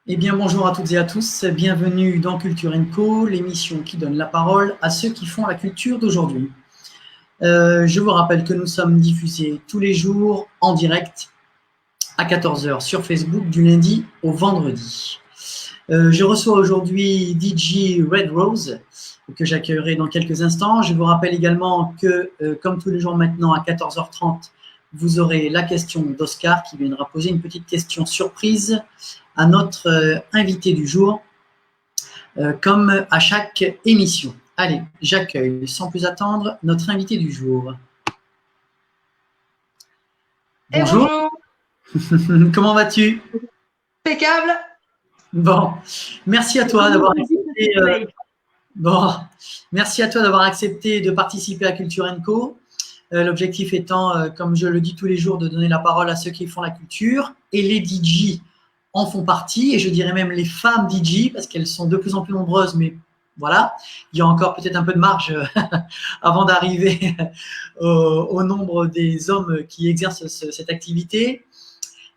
Eh bien, bonjour à toutes et à tous. Bienvenue dans Culture & Co, l'émission qui donne la parole à ceux qui font la culture d'aujourd'hui. Je vous rappelle que nous sommes diffusés tous les jours en direct à 14 h sur Facebook du lundi au vendredi. Je reçois aujourd'hui DJ Red Rose que j'accueillerai dans quelques instants. Je vous rappelle également que, comme tous les jours maintenant à 14 h 30, vous aurez la question d'Oscar qui viendra poser une petite question surprise à notre invité du jour, comme à chaque émission. Allez, j'accueille sans plus attendre notre invité du jour. Bonjour. Bonjour. Comment vas-tu? Impeccable. Bon, merci à toi d'avoir accepté. Merci à toi d'avoir accepté de participer à Culture & Co. L'objectif étant, comme je le dis tous les jours, de donner la parole à ceux qui font la culture, et les DJ en font partie, et je dirais même les femmes DJ, parce qu'elles sont de plus en plus nombreuses, mais voilà, il y a encore peut-être un peu de marge avant d'arriver au nombre des hommes qui exercent cette activité.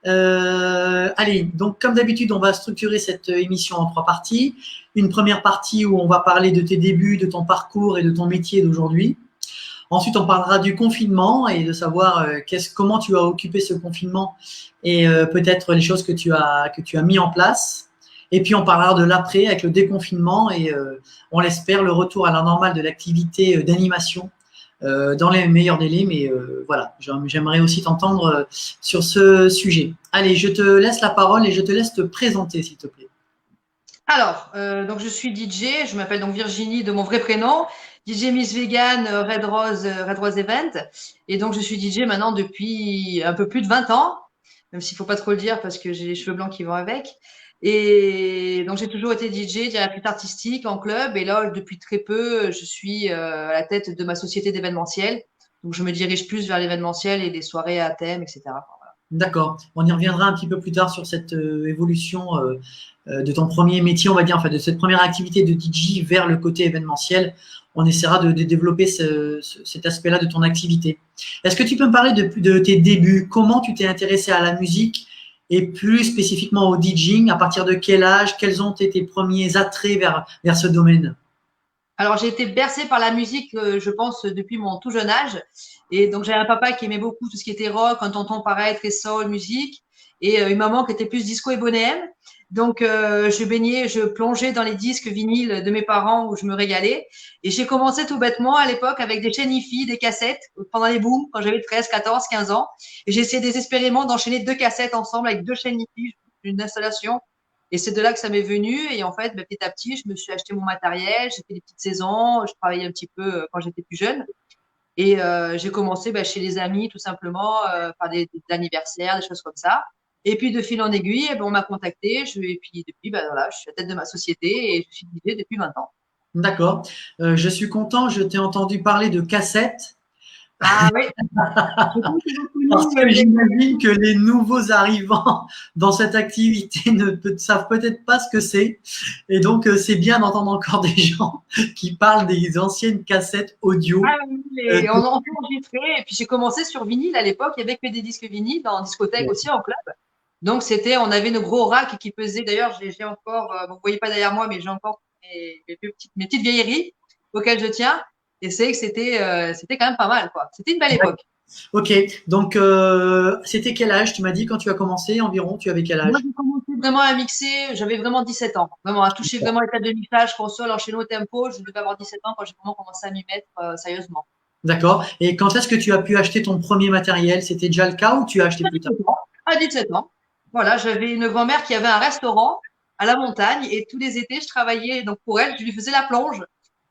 Allez, donc comme d'habitude, on va structurer cette émission en 3 parties. Une première partie où on va parler de tes débuts, de ton parcours et de ton métier d'aujourd'hui. Ensuite, on parlera du confinement et de savoir comment tu as occupé ce confinement et peut-être les choses que tu as mis en place. Et puis, on parlera de l'après avec le déconfinement et on l'espère le retour à la normale de l'activité d'animation dans les meilleurs délais. Mais voilà, j'aimerais aussi t'entendre sur ce sujet. Allez, je te laisse la parole et je te laisse te présenter, s'il te plaît. Alors, donc je suis DJ, je m'appelle donc Virginie de mon vrai prénom. DJ Miss Vegan, Red Rose Event. Et donc, je suis DJ maintenant depuis un peu plus de 20 ans, même s'il faut pas trop le dire parce que j'ai les cheveux blancs qui vont avec. Et donc, j'ai toujours été DJ, directrice artistique en club. Et là, depuis très peu, je suis à la tête de ma société d'événementiel. Donc, je me dirige plus vers l'événementiel et les soirées à thème, etc. D'accord. On y reviendra un petit peu plus tard sur cette évolution de ton premier métier, on va dire, enfin de cette première activité de DJ vers le côté événementiel. On essaiera de développer cet aspect-là de ton activité. Est-ce que tu peux me parler de tes débuts? Comment tu t'es intéressé à la musique et plus spécifiquement au DJing? À partir de quel âge? Quels ont été tes premiers attraits vers ce domaine? Alors, j'ai été bercée par la musique, je pense, depuis mon tout jeune âge. Et donc, j'avais un papa qui aimait beaucoup tout ce qui était rock, un tonton pareil, très soul, musique. Et une maman qui était plus disco et bohème. Donc, je plongeais dans les disques vinyles de mes parents où je me régalais. Et j'ai commencé tout bêtement à l'époque avec des chaînes hi-fi, des cassettes, pendant les booms, quand j'avais 13, 14, 15 ans. Et j'ai essayé désespérément d'enchaîner 2 cassettes ensemble avec 2 chaînes hi-fi, une installation. Et c'est de là que ça m'est venu. Et en fait, petit à petit, je me suis acheté mon matériel, j'ai fait des petites saisons, je travaillais un petit peu quand j'étais plus jeune. Et j'ai commencé chez les amis, tout simplement, par des anniversaires, des choses comme ça. Et puis, de fil en aiguille, on m'a contacté. Et puis, depuis, voilà, je suis à la tête de ma société et je suis DJ depuis 20 ans. D'accord. Je suis content, je t'ai entendu parler de cassettes. Ah oui. Parce que j'imagine que les nouveaux arrivants dans cette activité ne savent peut-être pas ce que c'est. Et donc, c'est bien d'entendre encore des gens qui parlent des anciennes cassettes audio. Ah oui, on enregistrait. Et puis, j'ai commencé sur vinyle à l'époque. Il y avait que des disques vinyles en discothèque aussi, en club. Donc, on avait nos gros racks qui pesaient. D'ailleurs, j'ai encore, vous ne voyez pas derrière moi, mais j'ai encore mes petites vieilleries auxquelles je tiens. Et c'est que c'était quand même pas mal, quoi. C'était une belle époque. Ok, donc c'était quel âge? Tu m'as dit quand tu as commencé environ, tu avais quel âge? Moi, j'ai commencé vraiment à mixer, j'avais vraiment 17 ans. Vraiment, à toucher vraiment les tables de mixage, console, enchaîner au tempo. Je devais avoir 17 ans quand j'ai vraiment commencé à m'y mettre sérieusement. D'accord. Et quand est-ce que tu as pu acheter ton premier matériel? C'était déjà le cas ou tu as acheté plus tard? À 17 ans. Voilà, j'avais une grand-mère qui avait un restaurant à la montagne et tous les étés, je travaillais donc pour elle, je lui faisais la plonge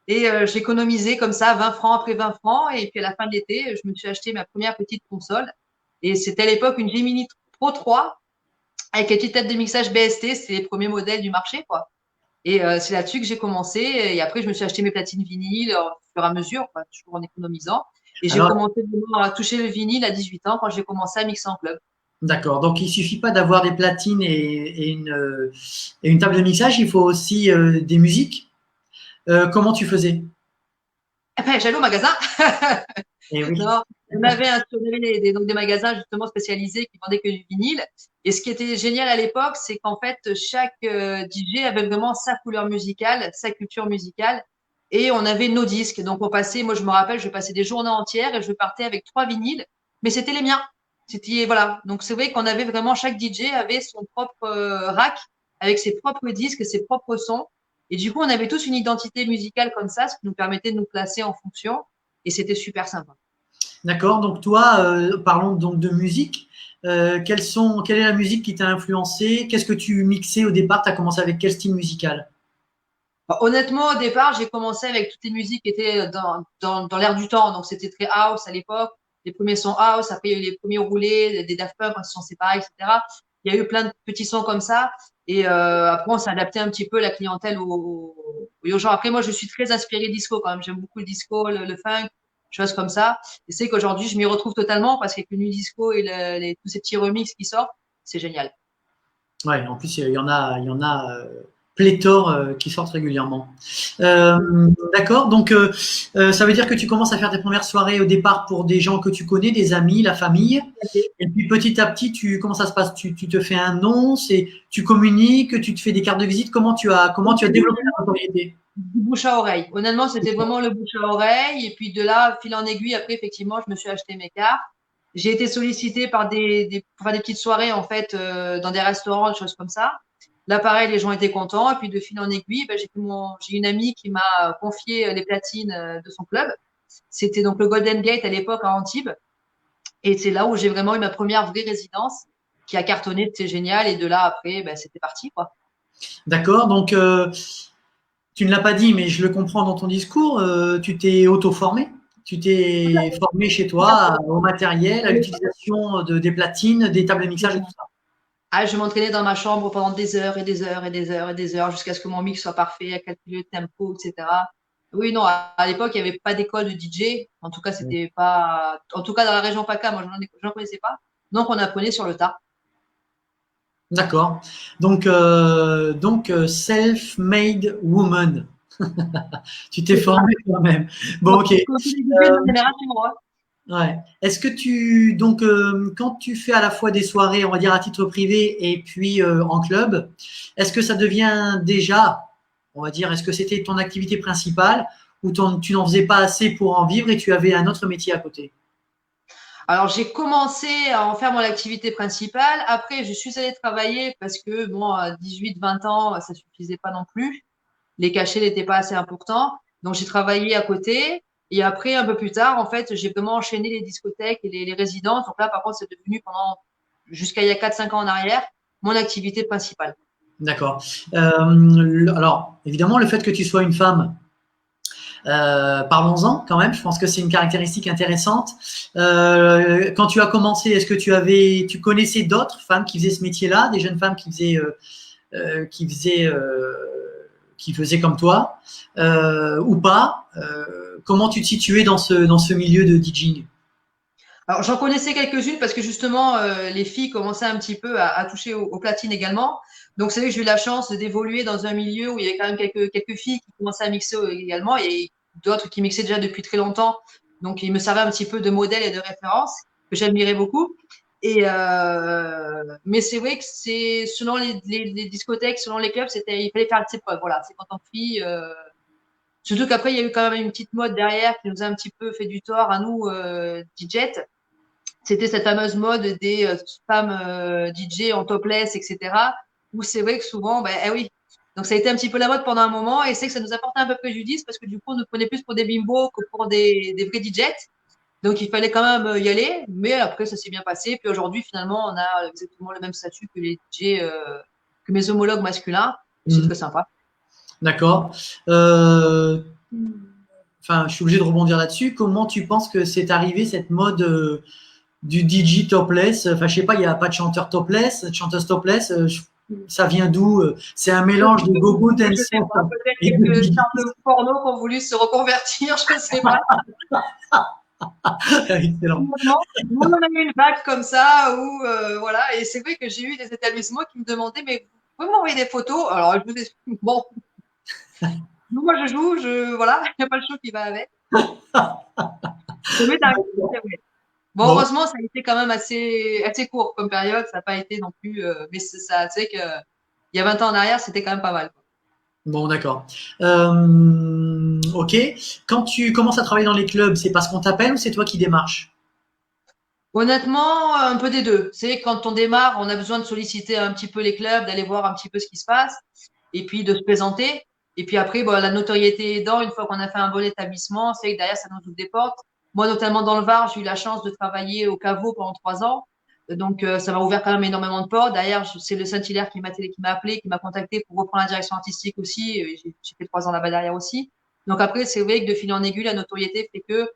et j'économisais comme ça 20 francs après 20 francs et puis à la fin de l'été, je me suis acheté ma première petite console Et c'était à l'époque une Gemini Pro 3 avec les petites têtes de mixage BST. C'est les premiers modèles du marché, quoi. Et c'est là-dessus que j'ai commencé. Et après, je me suis acheté mes platines vinyles au fur et à mesure, quoi, toujours en économisant. Et j'ai Alors, commencé vraiment à toucher le vinyle à 18 ans quand j'ai commencé à mixer en club. d'accord. Donc, il suffit pas d'avoir des platines et une table de mixage, il faut aussi des musiques. Comment tu faisais? Eh ben, j'allais au magasin. Eh oui. Non, on avait donc des magasins justement spécialisés qui vendaient que du vinyle. Et ce qui était génial à l'époque, c'est qu'en fait, chaque DJ avait vraiment sa couleur musicale, sa culture musicale. Et on avait nos disques. Donc, on passait, moi, je me rappelle, je passais des journées entières et je partais avec 3 vinyles, mais c'était les miens. C'était, voilà. Donc, c'est vrai qu'on avait vraiment, chaque DJ avait son propre rack avec ses propres disques, ses propres sons. Et du coup, on avait tous une identité musicale comme ça, ce qui nous permettait de nous placer en fonction. Et c'était super sympa. D'accord. Donc, toi, parlons donc de musique. Quelle est la musique qui t'a influencé? Qu'est-ce que tu mixais au départ? Tu as commencé avec quel style musical? Honnêtement, au départ, j'ai commencé avec toutes les musiques qui étaient dans l'air du temps. Donc, c'était très house à l'époque. Les premiers sons house, après, il y a eu les premiers roulés, des Daft Punk quand ils se sont séparés, etc. Il y a eu plein de petits sons comme ça. Et après, on s'est adapté un petit peu la clientèle aux gens. Après, moi, je suis très inspirée disco quand même. J'aime beaucoup le disco, le funk, choses comme ça. Et c'est qu'aujourd'hui, je m'y retrouve totalement parce qu'avec le nu disco et tous ces petits remixes qui sortent, c'est génial. Ouais, en plus, il y en a pléthore qui sortent régulièrement. D'accord, donc ça veut dire que tu commences à faire tes premières soirées au départ pour des gens que tu connais, des amis, la famille, et puis petit à petit, comment ça se passe? Tu te fais un nom, tu communiques, tu te fais des cartes de visite, comment tu as développé ta notoriété? Du bouche à oreille. Honnêtement, c'était vraiment le bouche à oreille. Et puis de là, fil en aiguille, après, effectivement, je me suis acheté mes cartes. J'ai été sollicitée par pour faire des petites soirées, en fait, dans des restaurants, des choses comme ça. Là, pareil, les gens étaient contents. Et puis de fil en aiguille, ben, j'ai une amie qui m'a confié les platines de son club. C'était donc le Golden Gate à l'époque à Antibes. Et c'est là où j'ai vraiment eu ma première vraie résidence qui a cartonné, c'était génial. Et de là, après, ben, c'était parti, quoi. D'accord, donc tu ne l'as pas dit, mais je le comprends dans ton discours, tu t'es auto-formé. Tu t'es formé chez toi au matériel, à l'utilisation des platines, des tables de mixage et tout ça. Ah, je m'entraînais dans ma chambre pendant des heures et des heures et des heures et des heures jusqu'à ce que mon mix soit parfait, à calculer le tempo, etc. Oui, non, à l'époque, il n'y avait pas d'école de DJ. En tout cas, c'était pas. En tout cas, dans la région PACA, moi, je n'en connaissais pas. Donc, on apprenait sur le tas. D'accord. Donc self-made woman. Tu t'es C'est ça. formé toi-même. Bon, ok. Comme tous les DJ de ma génération, moi. Ouais. Est-ce que quand tu fais à la fois des soirées, on va dire à titre privé et puis en club, est-ce que ça devient déjà, on va dire, est-ce que c'était ton activité principale ou tu n'en faisais pas assez pour en vivre et tu avais un autre métier à côté? Alors, j'ai commencé à en faire mon activité principale. Après, je suis allée travailler parce que, bon, à 18, 20 ans, ça suffisait pas non plus. Les cachets n'étaient pas assez importants. Donc, j'ai travaillé à côté. Et après, un peu plus tard, en fait, j'ai vraiment enchaîné les discothèques et les résidences. Donc là, par contre, c'est devenu jusqu'à il y a 4-5 ans en arrière, mon activité principale. D'accord. Alors, évidemment, le fait que tu sois une femme, parlons-en quand même. Je pense que c'est une caractéristique intéressante. Quand tu as commencé, est-ce que tu connaissais d'autres femmes qui faisaient ce métier-là, des jeunes femmes euh, qui faisaient, euh, qui faisaient comme toi, ou pas? Comment tu te situais dans ce milieu de DJing? Alors, j'en connaissais quelques-unes parce que justement, les filles commençaient un petit peu à toucher aux platines également. Donc, c'est vrai que j'ai eu la chance d'évoluer dans un milieu où il y avait quand même quelques filles qui commençaient à mixer également et d'autres qui mixaient déjà depuis très longtemps. Donc, ils me servaient un petit peu de modèle et de référence que j'admirais beaucoup. Mais c'est vrai que c'est selon les discothèques, selon les clubs, il fallait faire ses preuves. Voilà, c'est quand on fille. Surtout qu'après, il y a eu quand même une petite mode derrière qui nous a un petit peu fait du tort à nous, DJ. C'était cette fameuse mode des femmes DJ en topless, etc. Où c'est vrai que souvent, ben eh oui. Donc ça a été un petit peu la mode pendant un moment et c'est que ça nous a porté un peu préjudice parce que du coup, on nous prenait plus pour des bimbos que pour des vrais DJs. Donc il fallait quand même y aller, mais après ça s'est bien passé. Puis aujourd'hui, finalement, on a exactement le même statut que les DJ, que mes homologues masculins. Et c'est Mmh. très sympa. D'accord. Enfin, je suis obligé de rebondir là-dessus. Comment tu penses que c'est arrivé cette mode? du DJ topless. Enfin, je sais pas, il n'y a pas de chanteur topless, de chanteuse topless. Ça vient d'où? C'est un mélange de gogo Je dance sais pas, peut-être et de quelques DJ. stars de porno qui ont voulu se reconvertir, je ne sais pas. Excellent. Nous, on a eu une vague comme ça où, voilà, et c'est vrai que j'ai eu des établissements qui me demandaient, mais vous pouvez m'envoyer des photos? Alors, je vous explique, bon, moi je joue, voilà, il n'y a pas le show qui va avec. Mais c'est vrai. Bon, Bon, heureusement, ça a été quand même assez court comme période, ça n'a pas été non plus, mais ça, tu sais que, il y a 20 ans en arrière, c'était quand même pas mal. bon, d'accord. Ok. Quand tu commences à travailler dans les clubs, c'est parce qu'on t'appelle ou c'est toi qui démarches? Honnêtement, un peu des deux. C'est quand on démarre, on a besoin de solliciter un petit peu les clubs, d'aller voir un petit peu ce qui se passe, et puis de se présenter. Et puis après, bon, la notoriété aidant, une fois qu'on a fait un bon établissement, c'est que derrière, ça nous ouvre des portes. Moi, notamment dans le Var, j'ai eu la chance de travailler au caveau pendant 3 ans. Donc, ça m'a ouvert quand même énormément de portes. D'ailleurs, c'est le Saint-Hilaire qui m'a appelé, qui m'a contacté pour reprendre la direction artistique aussi. J'ai fait 3 ans là-bas derrière aussi. Donc après, c'est vrai que de fil en aiguille, la notoriété fait que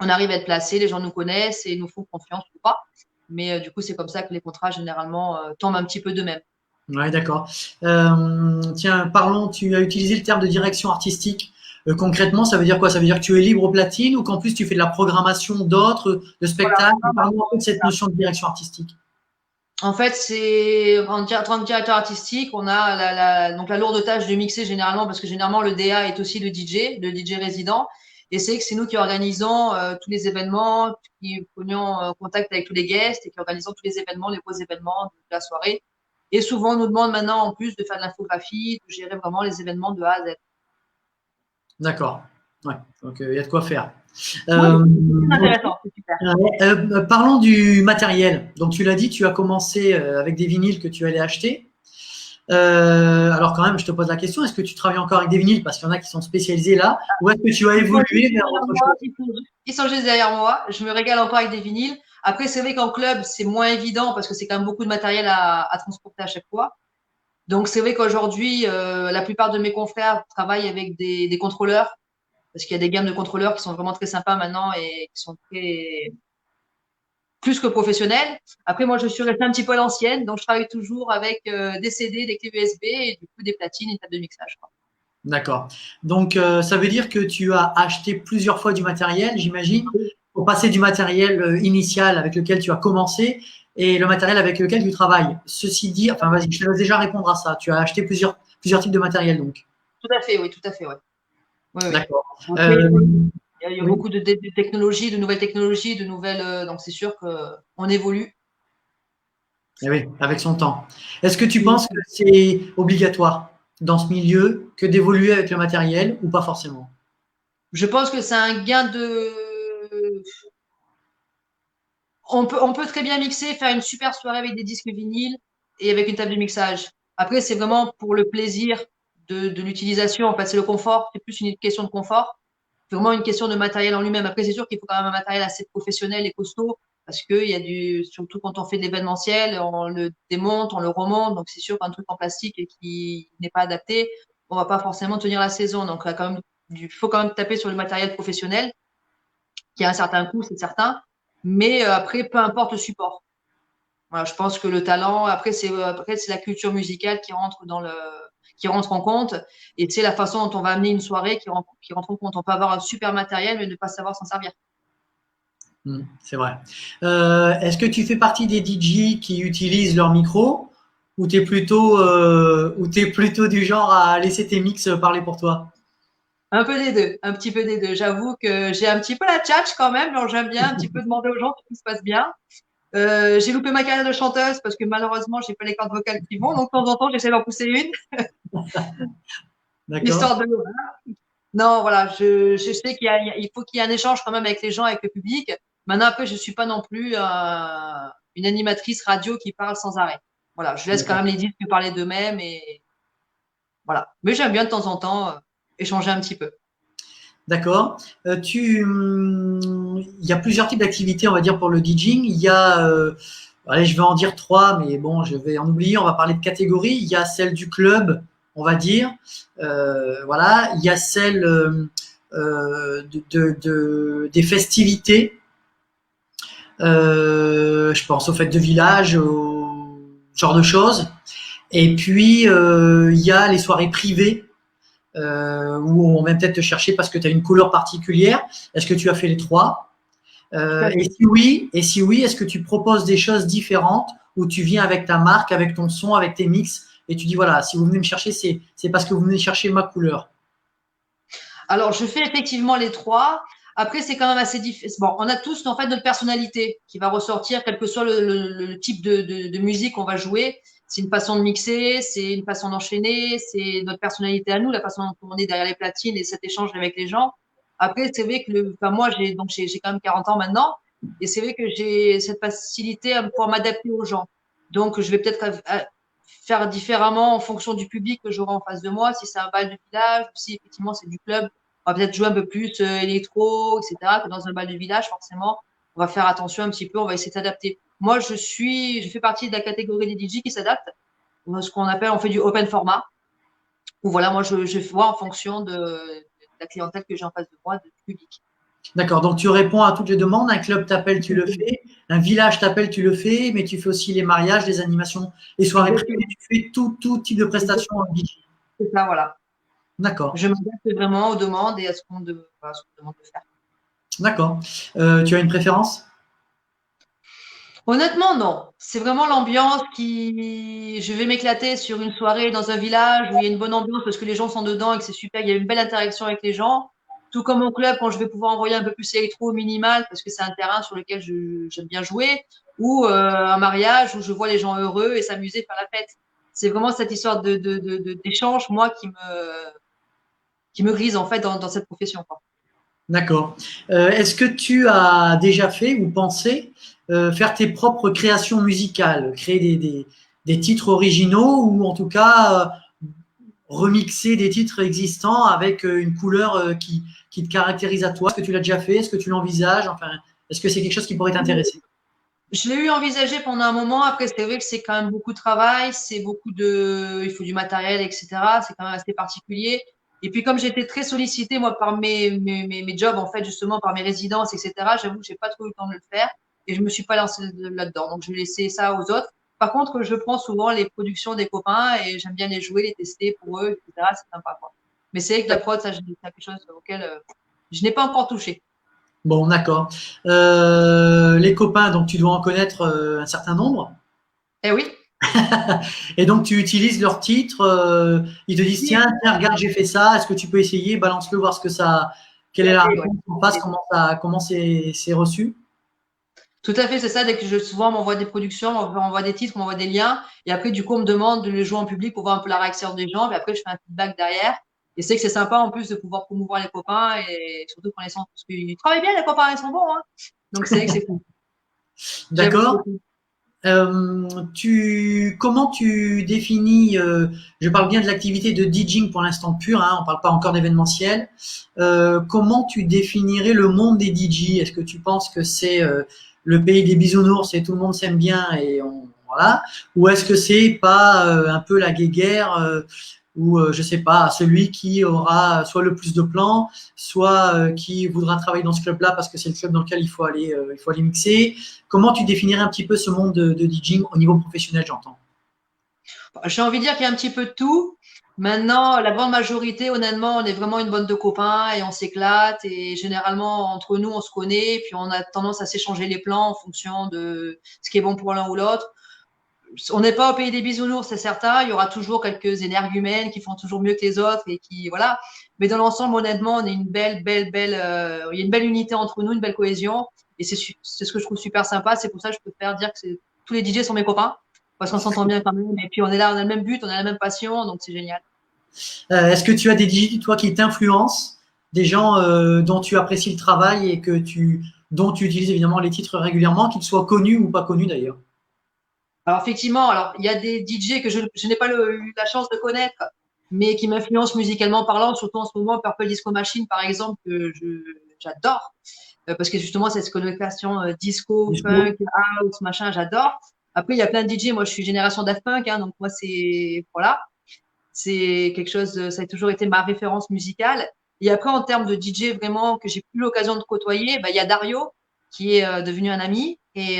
on arrive à être placé, les gens nous connaissent et nous font confiance ou pas. Mais du coup, c'est comme ça que les contrats généralement tombent un petit peu d'eux-mêmes. Ouais, d'accord. Tiens, parlons, tu as utilisé le terme de direction artistique. Concrètement, ça veut dire quoi? Ça veut dire que tu es libre au platine ou qu'en plus tu fais de la programmation d'autres, de Voilà. spectacles? Parlons un peu de cette notion de direction artistique. En fait, en tant que directeur artistique, on a donc la lourde tâche de mixer généralement, parce que généralement le DA est aussi le DJ résident. Et c'est que c'est nous qui organisons tous les événements, qui prenions contact avec tous les guests et qui organisons tous les événements, les gros événements de la soirée. Et souvent, on nous demande maintenant en plus de faire de l'infographie, de gérer vraiment les événements de A à Z. D'accord. Ouais. Donc, il y a de quoi faire. Oui, Euh, c'est ok. intéressant, c'est super. Parlons du matériel. Donc, tu l'as dit, tu as commencé avec des vinyles que tu allais acheter. Alors, quand même, je te pose la question, est-ce que tu travailles encore avec des vinyles? Parce qu'il y en a qui sont spécialisés là. Ou est-ce que tu as Ils sont évolué juste vers derrière autre moi. chose? Ils sont juste derrière moi. Je me régale encore avec des vinyles. Après, c'est vrai qu'en club, c'est moins évident parce que c'est quand même beaucoup de matériel à transporter à chaque fois. Donc, c'est vrai qu'aujourd'hui, la plupart de mes confrères travaillent avec des contrôleurs parce qu'il y a des gammes de contrôleurs qui sont vraiment très sympas maintenant et qui sont très plus que professionnels. Après, moi, je suis restée un petit peu à l'ancienne, donc je travaille toujours avec des CD, des clés USB et du coup des platines et une table de mixage, quoi. D'accord. Donc, ça veut dire que tu as acheté plusieurs fois du matériel, j'imagine, pour passer du matériel initial avec lequel tu as commencé et le matériel avec lequel tu travailles. Ceci dit, enfin, vas-y, je te laisse déjà répondre à ça. Tu as acheté plusieurs types de matériel, donc. Tout à fait, oui, tout à fait, ouais. Oui, oui. D'accord. Après, Euh, il y a oui, beaucoup de technologies, de nouvelles technologies, de nouvelles. Donc, c'est sûr qu'on évolue. eh oui, avec son temps. Est-ce que tu penses que c'est obligatoire dans ce milieu que d'évoluer avec le matériel ou pas forcément? Je pense que c'est un gain de. On peut très bien mixer, faire une super soirée avec des disques vinyles et avec une table de mixage. Après, c'est vraiment pour le plaisir de l'utilisation. En fait, c'est le confort. C'est plus une question de confort. C'est vraiment une question de matériel en lui-même. Après, c'est sûr qu'il faut quand même un matériel assez professionnel et costaud parce que il y a surtout quand on fait de l'événementiel, on le démonte, on le remonte. Donc, c'est sûr qu'un truc en plastique et qui n'est pas adapté, on va pas forcément tenir la saison. Donc, il faut quand même taper sur le matériel professionnel qui a un certain coût, c'est certain. Mais après, peu importe le support. Voilà, je pense que le talent, après c'est la culture musicale qui rentre en compte et c'est la façon dont on va amener une soirée qui rentre en compte. On peut avoir un super matériel mais ne pas savoir s'en servir. C'est vrai. Est-ce que tu fais partie des DJ qui utilisent leur micro ou t'es plutôt du genre à laisser tes mix parler pour toi? Un peu des deux, un petit peu des deux. J'avoue que j'ai un petit peu la tchatche quand même, donc j'aime bien un petit peu demander aux gens si tout se passe bien. J'ai loupé ma carrière de chanteuse parce que malheureusement j'ai pas les cordes vocales qui vont, donc de temps en temps j'essaie d'en pousser une, D'accord? histoire de. Non, voilà, je sais il faut qu'il y ait un échange quand même avec les gens, avec le public. Maintenant, après, je suis pas non plus une animatrice radio qui parle sans arrêt. Voilà, je laisse quand D'accord. même les disques parler d'eux-mêmes et voilà. Mais j'aime bien de temps en temps échanger un petit peu. D'accord. Il y a plusieurs types d'activités, on va dire, pour le DJing. Il y a, allez, je vais en dire trois, mais bon, je vais en oublier. On va parler de catégories. Il y a celle du club, on va dire. Voilà. Il y a celle des festivités. Je pense aux fêtes de village, au genre de choses. Et puis, il y a les soirées privées où on vient peut-être te chercher parce que tu as une couleur particulière. Est-ce que tu as fait les trois? Et si oui, est-ce que tu proposes des choses différentes où tu viens avec ta marque, avec ton son, avec tes mix et tu dis voilà, si vous venez me chercher, c'est parce que vous venez chercher ma couleur. Alors, je fais effectivement les trois. Après, c'est quand même assez difficile. Bon, on a tous en fait notre personnalité qui va ressortir, quel que soit le type de musique qu'on va jouer. C'est une façon de mixer, c'est une façon d'enchaîner, c'est notre personnalité à nous, la façon dont on est derrière les platines et cet échange avec les gens. Après, c'est vrai que enfin, moi, j'ai quand même 40 ans maintenant, et c'est vrai que j'ai cette facilité à pouvoir m'adapter aux gens. Donc, je vais peut-être faire différemment en fonction du public que j'aurai en face de moi. Si c'est un bal de village, ou si effectivement c'est du club, on va peut-être jouer un peu plus électro, etc. que dans un bal de village, forcément. On va faire attention un petit peu, on va essayer de s'adapter. Moi, je fais partie de la catégorie des DJ qui s'adaptent. Ce qu'on appelle, on fait du open format. Ou voilà, moi, je vois en fonction de la clientèle que j'ai en face de moi, du public. D'accord, donc tu réponds à toutes les demandes. Un club t'appelle, tu le fais. Un village t'appelle, tu le fais. Mais tu fais aussi les mariages, les animations, les soirées privées. Tu fais tout type de prestations en DJ. C'est ça, voilà. D'accord, Je m'adapte vraiment aux demandes et à ce qu'on voilà, demande de faire. d'accord. Tu as une préférence? Honnêtement, non. C'est vraiment l'ambiance qui. Je vais m'éclater sur une soirée dans un village où il y a une bonne ambiance parce que les gens sont dedans et que c'est super. Il y a une belle interaction avec les gens. Tout comme au club, quand je vais pouvoir envoyer un peu plus électro au minimal parce que c'est un terrain sur lequel j'aime bien jouer. Ou un mariage où je vois les gens heureux et s'amuser, faire la fête. C'est vraiment cette histoire d'échange, moi, qui me grise en fait dans cette profession, quoi. D'accord. Est-ce que tu as déjà fait ou pensé faire tes propres créations musicales, créer des titres originaux ou en tout cas remixer des titres existants avec une couleur qui te caractérise à toi? Est-ce que tu l'as déjà fait? Est-ce que tu l'envisages? Enfin, est-ce que c'est quelque chose qui pourrait t'intéresser? Je l'ai eu envisagé pendant un moment. Après, c'est vrai que c'est quand même beaucoup de travail, c'est beaucoup il faut du matériel, etc. C'est quand même assez particulier. Et puis, comme j'étais très sollicitée, moi, par mes jobs, en fait, justement, par mes résidences, etc., j'avoue que j'ai pas trop eu le temps de le faire et je me suis pas lancée là-dedans. Donc, je vais laisser ça aux autres. Par contre, je prends souvent les productions des copains et j'aime bien les jouer, les tester pour eux, etc. C'est sympa, quoi. Mais c'est vrai que la prod, ça, c'est quelque chose auquel je n'ai pas encore touché. Bon, d'accord. Les copains, donc tu dois en connaître un certain nombre. Eh oui. Et donc tu utilises leurs titres. Ils te disent tiens, tiens, regarde, j'ai fait ça. Est-ce que tu peux essayer? Balance-le, voir ce que ça. Quelle est la réponse en face? Comment c'est reçu? Tout à fait, c'est ça. Dès que souvent, on m'envoie des productions, on m'envoie des titres, on m'envoie des liens. Et après, du coup, on me demande de les jouer en public pour voir un peu la réaction des gens. Et après, je fais un feedback derrière. Et c'est que c'est sympa en plus de pouvoir promouvoir les copains et surtout quand ils sont, parce qu'ils travaillent bien, les copains, ils sont bons, hein. Donc, c'est vrai que c'est cool. J'avoue que c'est D'accord. cool. Comment tu définis, je parle bien de l'activité de DJing pour l'instant pur, hein, on ne parle pas encore d'événementiel. Comment tu définirais le monde des DJ? Est-ce que tu penses que c'est le pays des bisounours et tout le monde s'aime bien et voilà, ou est-ce que c'est pas un peu la guéguerre ou je sais pas, celui qui aura soit le plus de plans, soit qui voudra travailler dans ce club-là parce que c'est le club dans lequel il faut aller mixer. Comment tu définirais un petit peu ce monde de DJing au niveau professionnel, j'entends? J'ai envie de dire qu'il y a un petit peu de tout. Maintenant, la grande majorité, honnêtement, on est vraiment une bande de copains et on s'éclate. Et généralement, entre nous, on se connaît. Puis on a tendance à s'échanger les plans en fonction de ce qui est bon pour l'un ou l'autre. On n'est pas au pays des bisounours, c'est certain. Il y aura toujours quelques énergumènes qui font toujours mieux que les autres et qui, voilà. Mais dans l'ensemble, honnêtement, on est une belle, il y a une belle unité entre nous, une belle cohésion. Et c'est ce que je trouve super sympa. C'est pour ça que je préfère dire que tous les DJ sont mes copains parce qu'on s'entend bien quand même. Et puis on est là, on a le même but, on a la même passion, donc c'est génial. Est-ce que tu as des DJ, toi, qui t'influencent, des gens dont tu apprécies le travail et dont tu utilises évidemment les titres régulièrement, qu'ils soient connus ou pas connus d'ailleurs? Alors effectivement, alors il y a des DJ que je n'ai pas eu la chance de connaître, mais qui m'influencent musicalement parlant, surtout en ce moment, Purple Disco Machine par exemple, que j'adore, parce que justement cette connotation disco, Disco. funk, house, machin, j'adore. Après il y a plein de DJ, moi je suis génération Daft Punk, hein, donc moi c'est voilà, c'est quelque chose, ça a toujours été ma référence musicale. Et après en termes de DJ vraiment que j'ai plus l'occasion de côtoyer, bah, il y a Dario qui est devenu un ami. Et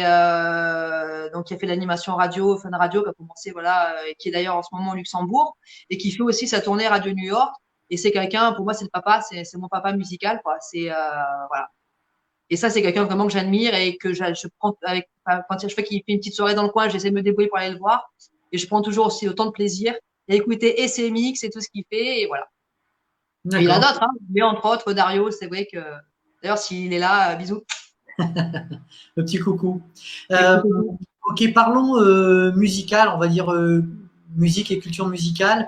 donc, qui a fait l'animation radio, Fun Radio, qui a commencé, voilà, qui est d'ailleurs en ce moment au Luxembourg, et qui fait aussi sa tournée Radio New York. Et c'est quelqu'un, pour moi, c'est le papa, c'est mon papa musical, quoi. C'est, voilà. Et ça, c'est quelqu'un vraiment que j'admire et que je prends avec, quand je fais qu'il fait une petite soirée dans le coin, j'essaie de me débrouiller pour aller le voir. Et je prends toujours aussi autant de plaisir à écouter et ses mix et tout ce qu'il fait, et voilà. Et il y en a D'accord. d'autres, hein. Mais entre autres, Dario, c'est vrai que, d'ailleurs, s'il est là, bisous. Le petit coucou. Et Euh, ok, parlons musical, on va dire musique et culture musicale.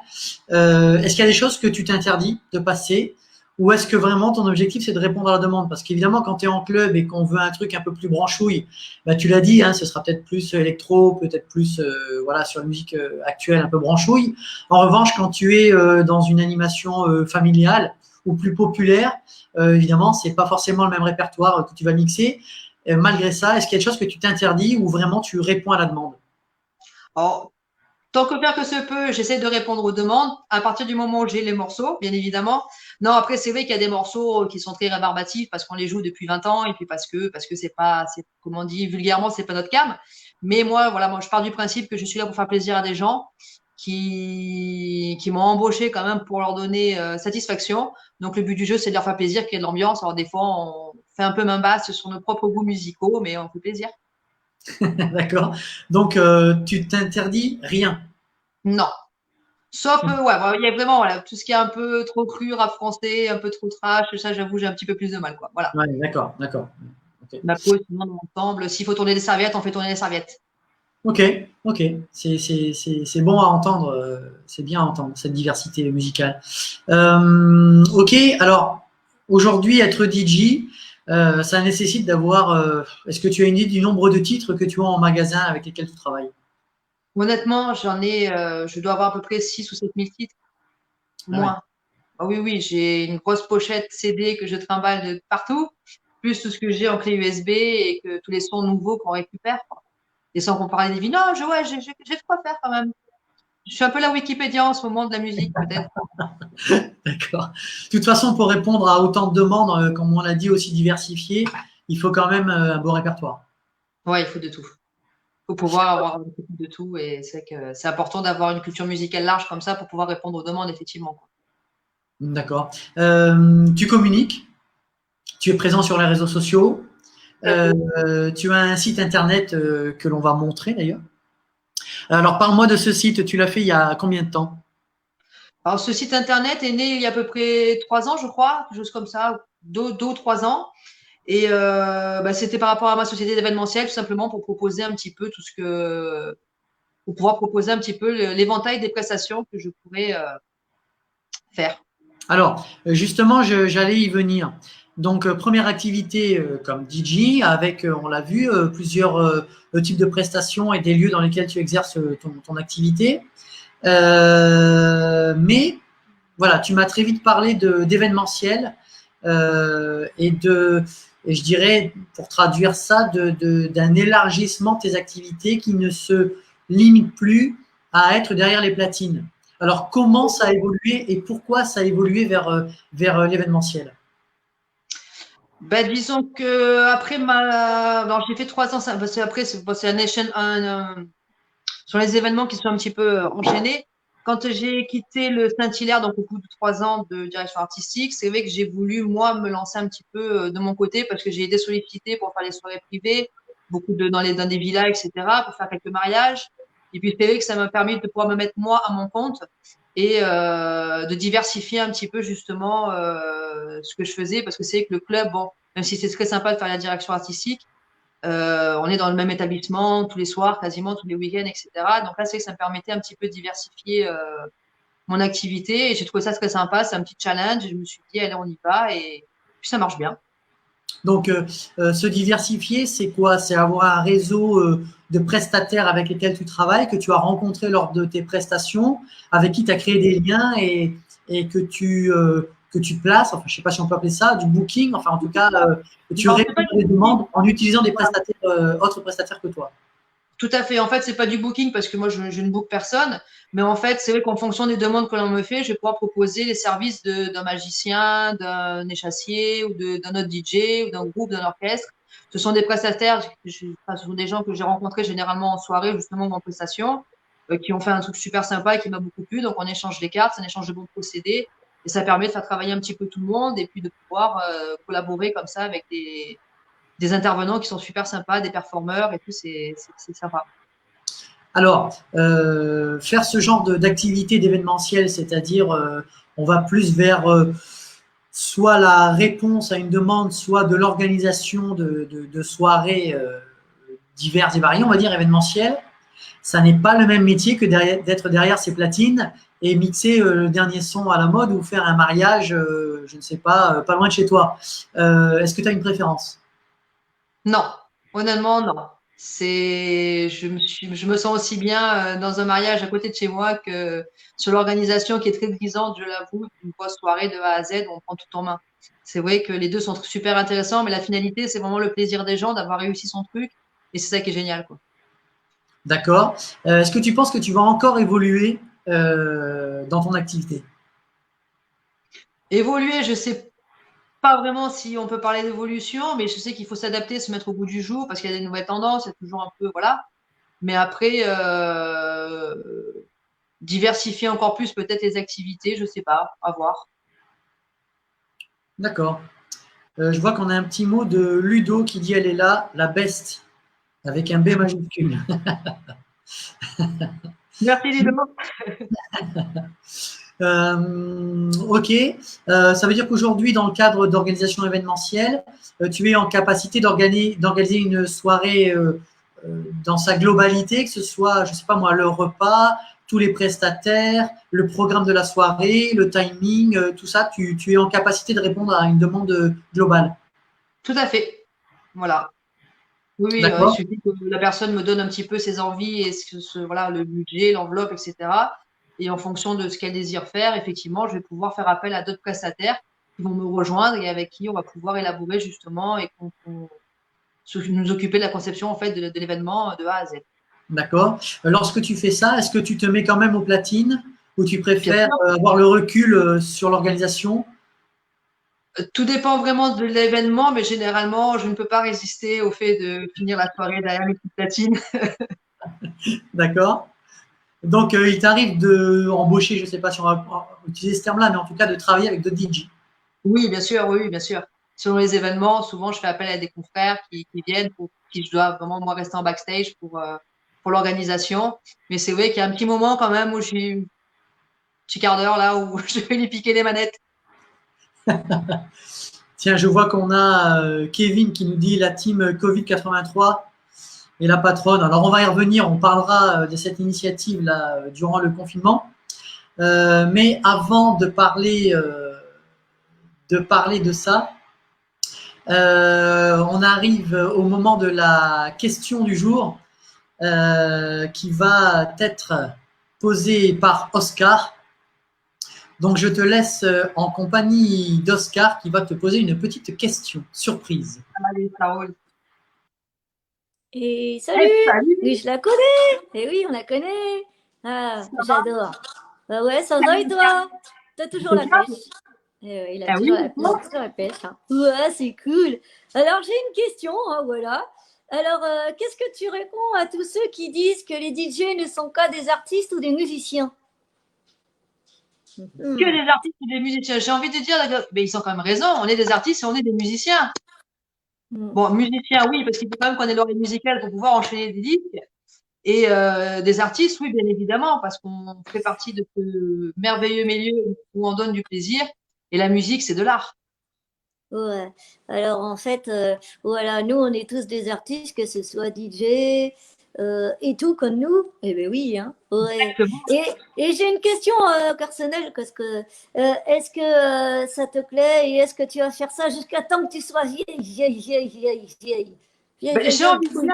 Est-ce qu'il y a des choses que tu t'interdis de passer ou est-ce que vraiment ton objectif c'est de répondre à la demande? Parce qu'évidemment, quand tu es en club et qu'on veut un truc un peu plus branchouille, bah, tu l'as dit, hein, ce sera peut-être plus électro, peut-être plus voilà, sur la musique actuelle un peu branchouille. En revanche, quand tu es dans une animation familiale ou plus populaire, évidemment, c'est pas forcément le même répertoire que tu vas mixer. Malgré ça, est-ce qu'il y a des choses que tu t'interdis ou vraiment tu réponds à la demande? alors, tant que faire que se peut, j'essaie de répondre aux demandes à partir du moment où j'ai les morceaux, bien évidemment. Non, après, c'est vrai qu'il y a des morceaux qui sont très rébarbatifs parce qu'on les joue depuis 20 ans et puis parce que c'est pas, c'est, comme on dit vulgairement, c'est pas notre cam. Mais moi, voilà, moi, je pars du principe que je suis là pour faire plaisir à des gens qui m'ont embauché quand même pour leur donner satisfaction. Donc, le but du jeu, c'est de leur faire plaisir, qu'il y ait de l'ambiance. Alors, des fois, on fait un peu main basse sur nos propres goûts musicaux, mais on fait plaisir. D'accord. Donc, tu t'interdis rien. Non. Sauf, ouais, bah, il y a vraiment voilà, tout ce qui est un peu trop cru, rap français, un peu trop trash, ça, j'avoue, j'ai un petit peu plus de mal, quoi. Voilà. Ouais, d'accord, d'accord. Ok, Ma peau, sinon, dans l'ensemble, s'il faut tourner des serviettes, on fait tourner les serviettes. ok, ok. C'est bon à entendre. C'est bien à entendre cette diversité musicale. Ok, alors aujourd'hui, être DJ, ça nécessite d'avoir. Est-ce que tu as une idée du nombre de titres que tu as en magasin avec lesquels tu travailles? Honnêtement, je dois avoir à peu près 6 ou 7 000 titres, Ah ouais. moins. Ah oui, oui, j'ai une grosse pochette CD que je trimballe de partout, plus tout ce que j'ai en clé USB et que tous les sons nouveaux qu'on récupère, quoi. Et sans comparer des vies. Non, ouais, j'ai de quoi faire quand même. Je suis un peu la Wikipédia en ce moment de la musique, peut-être. D'accord. De toute façon, pour répondre à autant de demandes, comme on l'a dit, aussi diversifiées, il faut quand même un beau répertoire. Ouais, il faut de tout. Faut pouvoir avoir un peu de tout et c'est que c'est important d'avoir une culture musicale large comme ça pour pouvoir répondre aux demandes, effectivement, quoi. D'accord. Tu communiques, tu es présent sur les réseaux sociaux, Tout à fait. tu as un site internet que l'on va montrer d'ailleurs. Alors, parle-moi de ce site, tu l'as fait il y a combien de temps? Alors, ce site internet est né il y a à peu près 3 ans, je crois, quelque chose comme ça, deux ou 3 ans. Et bah, c'était par rapport à ma société d'événementiel, tout simplement pour proposer un petit peu tout ce que, pour pouvoir proposer un petit peu l'éventail des prestations que je pourrais faire. Alors, justement, j'allais y venir. Donc, première activité comme DJ, avec, on l'a vu, plusieurs types de prestations et des lieux dans lesquels tu exerces ton activité. Mais voilà, tu m'as très vite parlé d'événementiel et je dirais, pour traduire ça, d'un élargissement de tes activités qui ne se limite plus à être derrière les platines. Alors, comment ça a évolué et pourquoi ça a évolué vers l'événementiel? Ben, disons que après alors j'ai fait 3 ans, parce que après c'est sur les événements qui sont un petit peu enchaînés. Quand j'ai quitté le Saint-Hilaire, donc au bout de 3 ans de direction artistique, c'est vrai que j'ai voulu, moi, me lancer un petit peu de mon côté parce que j'ai été sollicitée pour faire des soirées privées, beaucoup dans des villas, etc., pour faire quelques mariages. Et puis, c'est vrai que ça m'a permis de pouvoir me mettre, moi, à mon compte et de diversifier un petit peu, justement, ce que je faisais parce que c'est que le club, bon, même si c'est très sympa de faire la direction artistique, on est dans le même établissement tous les soirs, quasiment tous les week-ends, etc. Donc là, c'est que ça me permettait un petit peu de diversifier mon activité et j'ai trouvé ça très sympa. C'est un petit challenge. Et je me suis dit, allez, on y va et puis ça marche bien. Donc, se diversifier, c'est quoi? C'est avoir un réseau de prestataires avec lesquels tu travailles, que tu as rencontré lors de tes prestations, avec qui tu as créé des liens et que tu places, enfin, je ne sais pas si on peut appeler ça, du booking, enfin, en tout cas, que tu Non, c'est réponds pas à des demandes en utilisant des voilà. prestataires, autres prestataires que toi. Tout à fait. En fait, c'est pas du booking parce que moi, je ne book personne. Mais en fait, c'est vrai qu'en fonction des demandes que l'on me fait, je vais pouvoir proposer les services d'un magicien, d'un échassier ou d'un autre DJ ou d'un groupe, d'un orchestre. Ce sont des prestataires, ce sont des gens que j'ai rencontrés généralement en soirée, justement, ou en prestation, qui ont fait un truc super sympa et qui m'a beaucoup plu. Donc, on échange les cartes, c'est un échange de bons procédés. Et ça permet de faire travailler un petit peu tout le monde et puis de pouvoir collaborer comme ça avec des intervenants qui sont super sympas, des performeurs et tout, c'est sympa. Alors, faire ce genre d'activité d'événementiel, c'est-à-dire on va plus vers soit la réponse à une demande, soit de l'organisation de soirées diverses et variées, on va dire événementielles, ça n'est pas le même métier que d'être derrière ces platines et mixer le dernier son à la mode ou faire un mariage, je ne sais pas, pas loin de chez toi. Est-ce que tu as une préférence? Non, honnêtement, non. Je me sens aussi bien dans un mariage à côté de chez moi que sur l'organisation qui est très grisante, je l'avoue, une grosse soirée de A à Z, on prend tout en main. C'est vrai que les deux sont super intéressants, mais la finalité, c'est vraiment le plaisir des gens d'avoir réussi son truc, et c'est ça qui est génial, quoi. D'accord. Est-ce que tu penses que tu vas encore évoluer dans ton activité? Évoluer, je sais pas vraiment si on peut parler d'évolution, mais je sais qu'il faut s'adapter, se mettre au goût du jour, parce qu'il y a des nouvelles tendances, il y a toujours un peu, voilà. Mais après, diversifier encore plus peut-être les activités, je sais pas, à voir. D'accord. Je vois qu'on a un petit mot de Ludo qui dit elle est là, la best, avec un B majuscule. Merci les deux. Ok. Ça veut dire qu'aujourd'hui, dans le cadre d'organisation événementielle, tu es en capacité d'organiser une soirée dans sa globalité, que ce soit, je ne sais pas moi, le repas, tous les prestataires, le programme de la soirée, le timing, tout ça, tu es en capacité de répondre à une demande globale. Tout à fait. Voilà. Oui, oui, il D'accord. suffit que la personne me donne un petit peu ses envies et voilà, le budget, l'enveloppe, etc. Et en fonction de ce qu'elle désire faire, effectivement, je vais pouvoir faire appel à d'autres prestataires qui vont me rejoindre et avec qui on va pouvoir élaborer justement et nous occuper de la conception en fait de l'événement de A à Z. D'accord. Lorsque tu fais ça, est-ce que tu te mets quand même aux platines ou tu Bien préfères sûr. avoir le recul sur l'organisation? Tout dépend vraiment de l'événement, mais généralement, je ne peux pas résister au fait de finir la soirée derrière mes petites platines. D'accord. Donc, il t'arrive d'embaucher, je ne sais pas si on va utiliser ce terme-là, mais en tout cas de travailler avec d'autres DJ. Oui, bien sûr, oui, bien sûr. Selon les événements, souvent, je fais appel à des confrères qui viennent pour qui je dois vraiment, moi, rester en backstage pour l'organisation. Mais c'est vrai qu'il y a un petit moment quand même où j'ai un petit quart d'heure là où je vais lui piquer les manettes. Tiens, je vois qu'on a Kevin qui nous dit la team Covid-83 et la patronne. Alors, on va y revenir, on parlera de cette initiative-là durant le confinement. Mais avant de parler de ça, on arrive au moment de la question du jour qui va être posée par Oscar. Donc, je te laisse en compagnie d'Oscar qui va te poser une petite question surprise. Allez, ça roule. Et salut! Salut! Oui, je la connais! Eh oui, on la connaît! Ah, j'adore! Bah ouais, ça va et toi? T'as toujours la pêche? Eh oui, il a Ah oui, toujours la pêche. Hein. Ouais, c'est cool! Alors, j'ai une question, hein, voilà. Alors, qu'est-ce que tu réponds à tous ceux qui disent que les DJ ne sont pas des artistes ou des musiciens? que des artistes et des musiciens. J'ai envie de dire, mais ils ont quand même raison. On est des artistes et on est des musiciens. Bon, musiciens, oui, parce qu'il faut quand même qu'on ait l'oreille musicale pour pouvoir enchaîner des disques. Et des artistes, oui, bien évidemment, parce qu'on fait partie de ce merveilleux milieu où on donne du plaisir. Et la musique, c'est de l'art. Ouais. Alors en fait, voilà, nous on est tous des artistes, que ce soit DJ et tout comme nous. Eh ben oui, hein. Ouais. Exactement. Et j'ai une question personnelle parce que est-ce que ça te plaît et est-ce que tu vas faire ça jusqu'à temps que tu sois vieille? J'ai envie de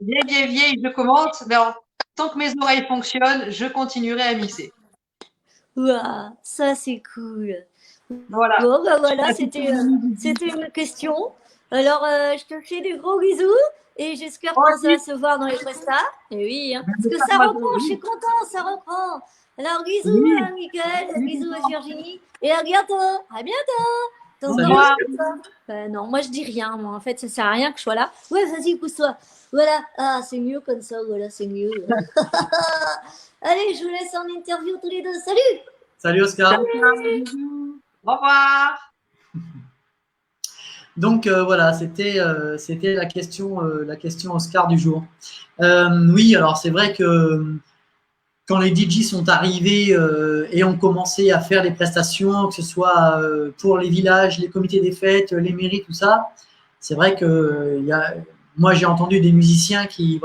dire, vieille, je commence. Mais alors, tant que mes oreilles fonctionnent, je continuerai à mixer. Ouah, ça c'est cool. Voilà. Bon, ben voilà, c'était une question. Alors, je te fais des gros bisous et j'espère qu'on va se voir dans les prestats. Et oui, hein, parce que ça reprend, je suis contente, ça reprend. Alors, bisous à Mickaël, bisous à Virginie et à bientôt. À bientôt. T'as Salut, entendu Oscar. ça? Non, moi je dis rien. Moi, en fait, ça sert à rien que je sois là. Ouais, vas-y, pousse-toi. Voilà. Ah, c'est mieux comme ça. Voilà, c'est mieux. Allez, je vous laisse en interview tous les deux. Salut! Salut, Oscar. Bisous. Au revoir. Donc voilà, c'était la question Oscar du jour. Oui, alors c'est vrai que quand les DJ sont arrivés et ont commencé à faire des prestations, que ce soit pour les villages, les comités des fêtes, les mairies, tout ça, c'est vrai que moi j'ai entendu des musiciens qui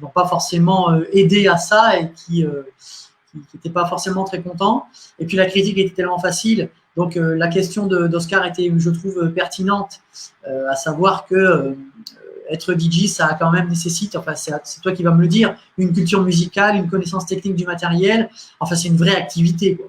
n'ont pas forcément aidé à ça et qui n'étaient pas forcément très contents. Et puis la critique était tellement facile. Donc la question d'Oscar était, je trouve, pertinente, à savoir que être DJ, ça quand même nécessite, enfin c'est toi qui vas me le dire, une culture musicale, une connaissance technique du matériel. Enfin, c'est une vraie activité, quoi.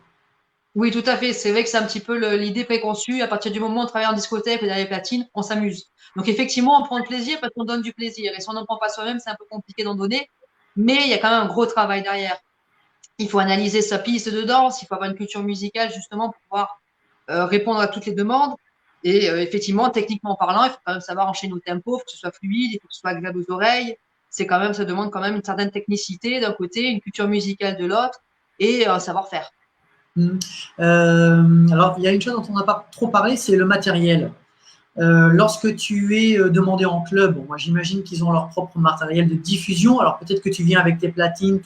Oui, tout à fait. C'est vrai que c'est un petit peu l'idée préconçue. À partir du moment où on travaille en discothèque ou derrière les platines, on s'amuse. Donc, effectivement, on prend le plaisir parce qu'on donne du plaisir. Et si on n'en prend pas soi-même, c'est un peu compliqué d'en donner. Mais il y a quand même un gros travail derrière. Il faut analyser sa piste de danse, il faut avoir une culture musicale justement pour pouvoir répondre à toutes les demandes. Et effectivement, techniquement parlant, il faut quand même savoir enchaîner au tempo, il faut que ce soit fluide, il faut que ce soit agréable aux oreilles. C'est quand même, ça demande quand même une certaine technicité d'un côté, une culture musicale de l'autre et un savoir-faire. Alors, il y a une chose dont on n'a pas trop parlé, c'est le matériel. Lorsque tu es demandé en club, bon, moi j'imagine qu'ils ont leur propre matériel de diffusion. Alors peut-être que tu viens avec tes platines,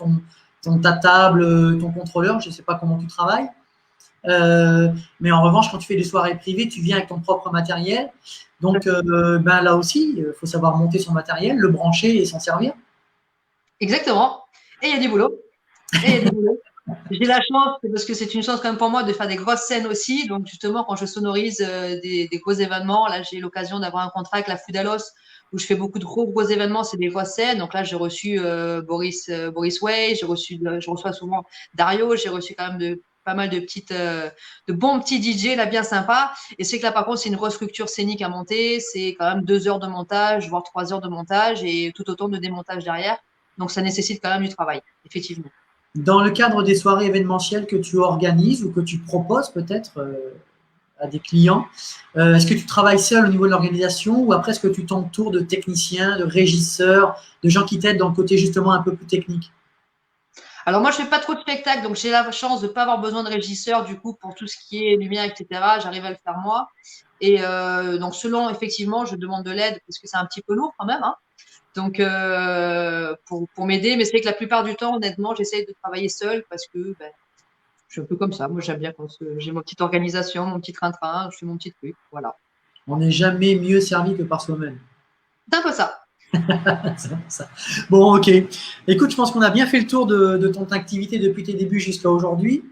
ta table, ton contrôleur, je ne sais pas comment tu travailles. Mais en revanche, quand tu fais des soirées privées, tu viens avec ton propre matériel. Donc là aussi, il faut savoir monter son matériel, le brancher et s'en servir. Exactement. Et il y a du boulot. J'ai la chance, parce que c'est une chance quand même pour moi, de faire des grosses scènes aussi. Donc justement, quand je sonorise des gros événements, là j'ai l'occasion d'avoir un contrat avec la Fudalos où je fais beaucoup de gros événements, c'est des grosses scènes. Donc là j'ai reçu Boris Way, je reçois souvent Dario, j'ai reçu quand même pas mal de bons petits DJ là bien sympas. Et c'est que là par contre c'est une grosse structure scénique à monter, c'est quand même 2 heures de montage, voire 3 heures de montage et tout autant de démontage derrière. Donc ça nécessite quand même du travail, effectivement. Dans le cadre des soirées événementielles que tu organises ou que tu proposes peut-être à des clients, est-ce que tu travailles seul au niveau de l'organisation ou après est-ce que tu t'entoures de techniciens, de régisseurs, de gens qui t'aident dans le côté justement un peu plus technique? Alors moi, je fais pas trop de spectacles, donc j'ai la chance de pas avoir besoin de régisseur du coup pour tout ce qui est lumière, etc. J'arrive à le faire moi. Et donc selon effectivement, je demande de l'aide parce que c'est un petit peu lourd quand même, hein. Donc pour m'aider, mais c'est vrai que la plupart du temps, honnêtement, j'essaye de travailler seule parce que je suis un peu comme ça. Moi, j'aime bien quand j'ai ma petite organisation, mon petit train-train, je fais mon petit truc, voilà. On n'est jamais mieux servi que par soi-même. C'est un peu ça. Ça. Bon, ok. Écoute, je pense qu'on a bien fait le tour de ton activité depuis tes débuts jusqu'à aujourd'hui.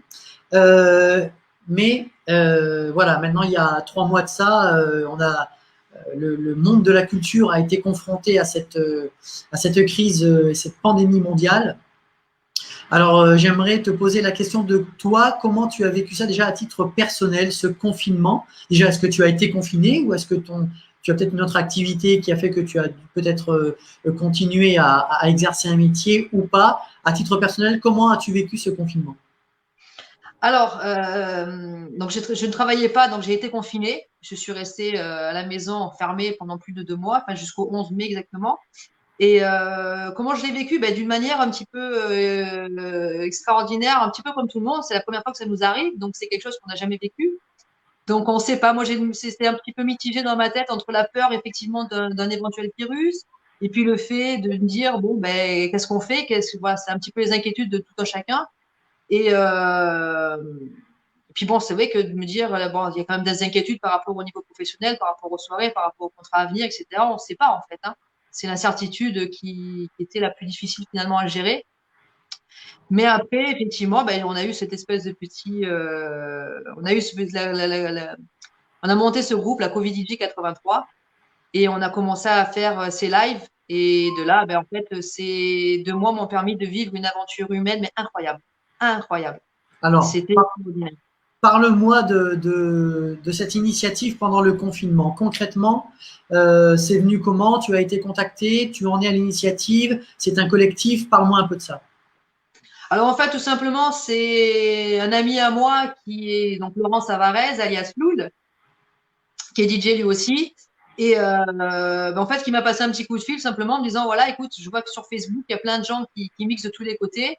Mais voilà, maintenant, il y a 3 mois de ça, le monde de la culture a été confronté à cette crise, cette pandémie mondiale. Alors, j'aimerais te poser la question de toi, comment tu as vécu ça déjà à titre personnel, ce confinement? Déjà, est-ce que tu as été confiné ou est-ce que tu as peut-être une autre activité qui a fait que tu as peut-être continué à exercer un métier ou pas? À titre personnel, comment as-tu vécu ce confinement? Alors, donc je ne travaillais pas, donc j'ai été confinée. Je suis restée à la maison enfermée pendant plus de 2 mois, enfin jusqu'au 11 mai exactement. Et comment je l'ai vécu? D'une manière un petit peu extraordinaire, un petit peu comme tout le monde. C'est la première fois que ça nous arrive, donc c'est quelque chose qu'on n'a jamais vécu. Donc on ne sait pas. Moi, c'était un petit peu mitigé dans ma tête entre la peur effectivement d'un éventuel virus et puis le fait de me dire bon qu'est-ce qu'on fait? Voilà, c'est un petit peu les inquiétudes de tout un chacun. Et puis bon, c'est vrai que de me dire bon, il y a quand même des inquiétudes par rapport au niveau professionnel, par rapport aux soirées, par rapport aux contrats à venir, etc. On ne sait pas en fait, hein. C'est l'incertitude qui était la plus difficile finalement à gérer. Mais après, effectivement, on a eu cette espèce de petit, on a eu on a monté ce groupe, la Covid 83, et on a commencé à faire ces lives. Et de là, en fait, ces 2 mois m'ont permis de vivre une aventure humaine, mais incroyable, incroyable. Alors, C'était extraordinaire. parle-moi de cette initiative pendant le confinement. Concrètement, c'est venu comment? Tu as été contacté? Tu en es à l'initiative? C'est un collectif? Parle-moi un peu de ça. Alors en fait, tout simplement, c'est un ami à moi qui est donc Laurent Savarez, alias Loul, qui est DJ lui aussi. Et en fait, qui m'a passé un petit coup de fil simplement en me disant, voilà, écoute, je vois que sur Facebook, il y a plein de gens qui mixent de tous les côtés.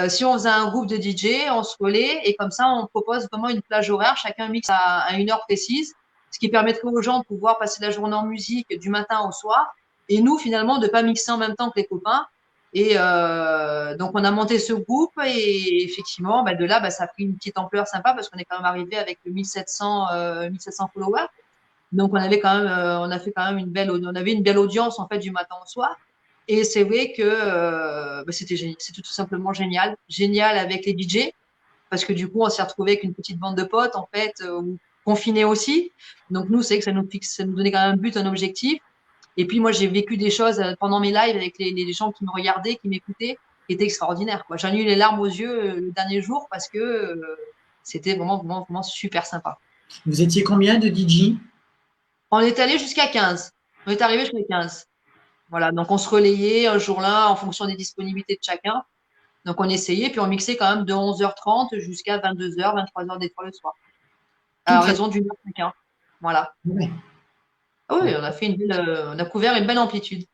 Si on faisait un groupe de DJ, on se relaie et comme ça, on propose vraiment une plage horaire. Chacun mixe à une heure précise, ce qui permettrait aux gens de pouvoir passer la journée en musique du matin au soir. Et nous, finalement, de pas mixer en même temps que les copains. Et donc, on a monté ce groupe et effectivement, de là, ça a pris une petite ampleur sympa parce qu'on est quand même arrivé avec 1700 followers. Donc, on avait quand même, on a fait quand même on avait une belle audience en fait du matin au soir. Et c'est vrai que c'était tout simplement génial avec les DJ parce que du coup, on s'est retrouvé avec une petite bande de potes en fait, confinés aussi. Donc nous, c'est que ça nous donnait quand même un but, un objectif. Et puis moi, j'ai vécu des choses pendant mes lives avec les gens qui me regardaient, qui m'écoutaient, qui étaient extraordinaires. J'en ai eu les larmes aux yeux le dernier jour parce que c'était vraiment super sympa. Vous étiez combien de DJ? On est allé jusqu'à 15. On est arrivé jusqu'à 15. Voilà, donc on se relayait un jour-là en fonction des disponibilités de chacun. Donc on essayait, puis on mixait quand même de 11h30 jusqu'à 22h, 23h des fois le soir. À raison d'une heure chacun. Voilà. Ouais. Oui, on a couvert une belle amplitude.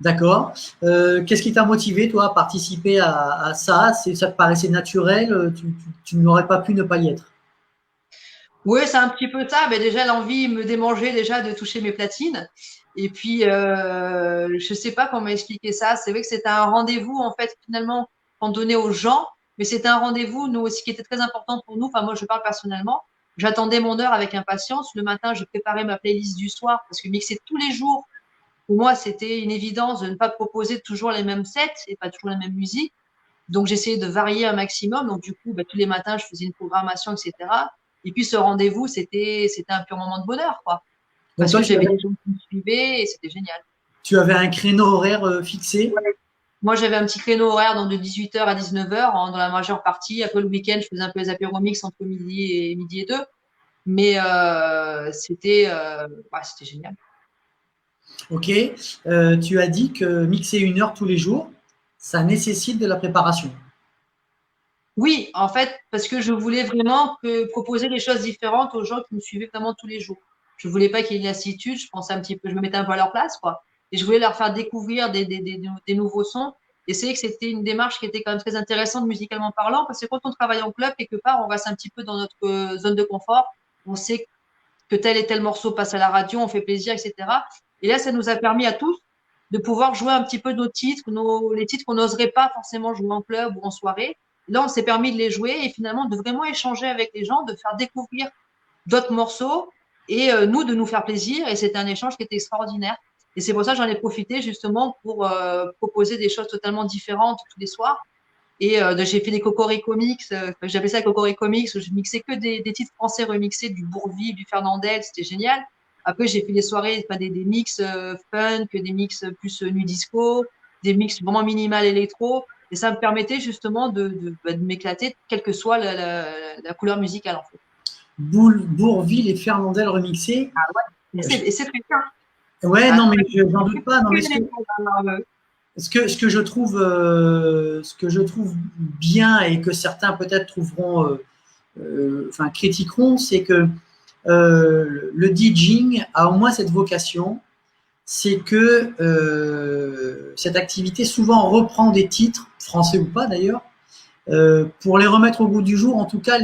D'accord. Qu'est-ce qui t'a motivé, toi, à participer à ça? Ça te paraissait naturel? Tu n'aurais pas pu ne pas y être? Oui, c'est un petit peu ça. Déjà, l'envie me démangeait déjà de toucher mes platines. Et puis, je sais pas comment expliquer ça. C'est vrai que c'était un rendez-vous, en fait, finalement, qu'on donnait aux gens. Mais c'était un rendez-vous, nous aussi, qui était très important pour nous. Enfin, moi, je parle personnellement. J'attendais mon heure avec impatience. Le matin, je préparais ma playlist du soir parce que mixer tous les jours, pour moi, c'était une évidence de ne pas proposer toujours les mêmes sets et pas toujours la même musique. Donc, j'essayais de varier un maximum. Donc, du coup, tous les matins, je faisais une programmation, etc. Et puis, ce rendez-vous, c'était un pur moment de bonheur, quoi. Parce que j'avais des gens qui me suivaient et c'était génial. Tu avais un créneau horaire fixé? Ouais. Moi, j'avais un petit créneau horaire donc de 18h à 19h dans la majeure partie. Après, le week-end, je faisais un peu les apéros mix entre midi et 2. Mais c'était génial. Ok. Tu as dit que mixer 1 heure tous les jours, ça nécessite de la préparation. Oui, en fait, parce que je voulais vraiment proposer des choses différentes aux gens qui me suivaient vraiment tous les jours. Je voulais pas qu'il y ait une lassitude. Je pensais un petit peu, je me mettais un peu à leur place, quoi. Et je voulais leur faire découvrir des nouveaux sons. Et c'est que c'était une démarche qui était quand même très intéressante musicalement parlant, parce que quand on travaille en club, quelque part, on reste un petit peu dans notre zone de confort. On sait que tel et tel morceau passe à la radio, on fait plaisir, etc. Et là, ça nous a permis à tous de pouvoir jouer un petit peu nos titres, les titres qu'on n'oserait pas forcément jouer en club ou en soirée. Là, on s'est permis de les jouer et finalement de vraiment échanger avec les gens, de faire découvrir d'autres morceaux et nous, de nous faire plaisir. Et c'était un échange qui était extraordinaire. Et c'est pour ça que j'en ai profité justement pour proposer des choses totalement différentes tous les soirs. Et j'ai fait des Cocorico Mix, j'appelais ça Cocorico Mix, où je mixais que des titres français remixés, du Bourvil, du Fernandel, c'était génial. Après, j'ai fait des soirées, des mix funk, des mix plus nu disco, des mix vraiment minimal électro. Et ça me permettait justement de m'éclater, quelle que soit la couleur musicale, en fait. Bourvil et Fernandel remixés. Ah ouais, et c'est très bien. Ouais, non, mais je n'en doute pas. Non, mais ce que je trouve bien et que certains peut-être trouveront, critiqueront, c'est que le DJing a au moins cette vocation, c'est que cette activité souvent reprend des titres, français ou pas d'ailleurs, pour les remettre au goût du jour, en tout cas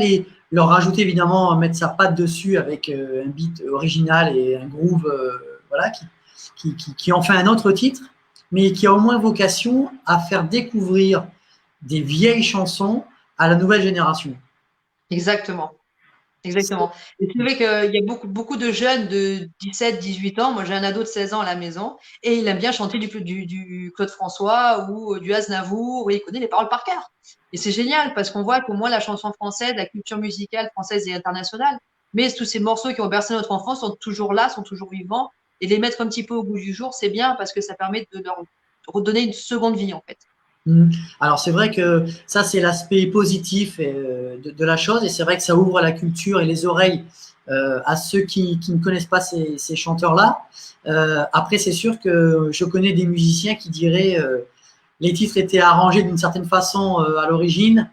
leur rajouter évidemment, mettre sa patte dessus avec un beat original et un groove qui en fait un autre titre, mais qui a au moins vocation à faire découvrir des vieilles chansons à la nouvelle génération. Exactement. Exactement. Et c'est vrai qu'il y a beaucoup de jeunes de 17, 18 ans. Moi, j'ai un ado de 16 ans à la maison et il aime bien chanter du Claude François ou du Aznavour et il connaît les paroles par cœur. Et c'est génial parce qu'on voit qu'au moins la chanson française, la culture musicale française et internationale, mais tous ces morceaux qui ont bercé notre enfance sont toujours là, sont toujours vivants et les mettre un petit peu au goût du jour, c'est bien parce que ça permet de leur redonner une seconde vie en fait. Alors c'est vrai que ça c'est l'aspect positif de la chose et c'est vrai que ça ouvre la culture et les oreilles à ceux qui ne connaissent pas ces chanteurs-là. Après c'est sûr que je connais des musiciens qui diraient les titres étaient arrangés d'une certaine façon à l'origine.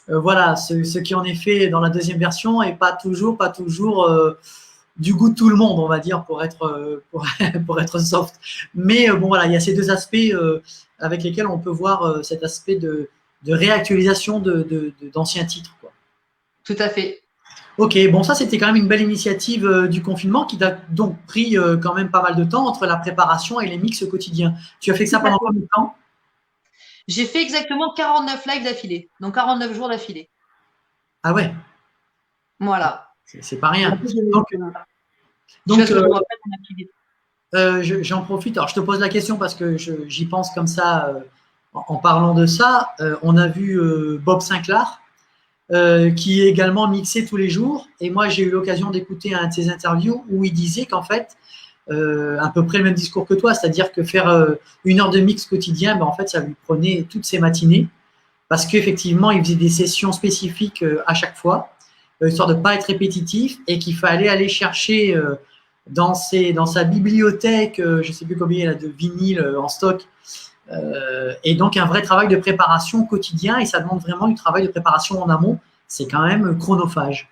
Voilà, ce qui en est fait dans la deuxième version et pas toujours du goût de tout le monde, on va dire, pour être soft. Mais bon, voilà, il y a ces deux aspects avec lesquels on peut voir cet aspect de réactualisation d'anciens titres, quoi. Tout à fait. Ok, bon, ça c'était quand même une belle initiative du confinement qui t'a donc pris quand même pas mal de temps entre la préparation et les mix quotidiens. Tu as fait ça pendant combien de temps? J'ai fait exactement 49 lives d'affilée, donc 49 jours d'affilée. Ah ouais, Voilà. c'est pas rien. J'en profite. Alors, je te pose la question parce que j'y pense comme ça en parlant de ça. On a vu Bob Sinclair qui est également mixé tous les jours. Et moi, j'ai eu l'occasion d'écouter un de ses interviews où il disait qu'en fait, à peu près le même discours que toi, c'est-à-dire que faire 1 heure de mix quotidien, ben, en fait, ça lui prenait toutes ses matinées parce qu'effectivement, il faisait des sessions spécifiques à chaque fois, histoire de ne pas être répétitif et qu'il fallait aller chercher dans sa bibliothèque, je ne sais plus combien il y a de vinyles en stock, et donc un vrai travail de préparation quotidien, et ça demande vraiment du travail de préparation en amont, c'est quand même chronophage.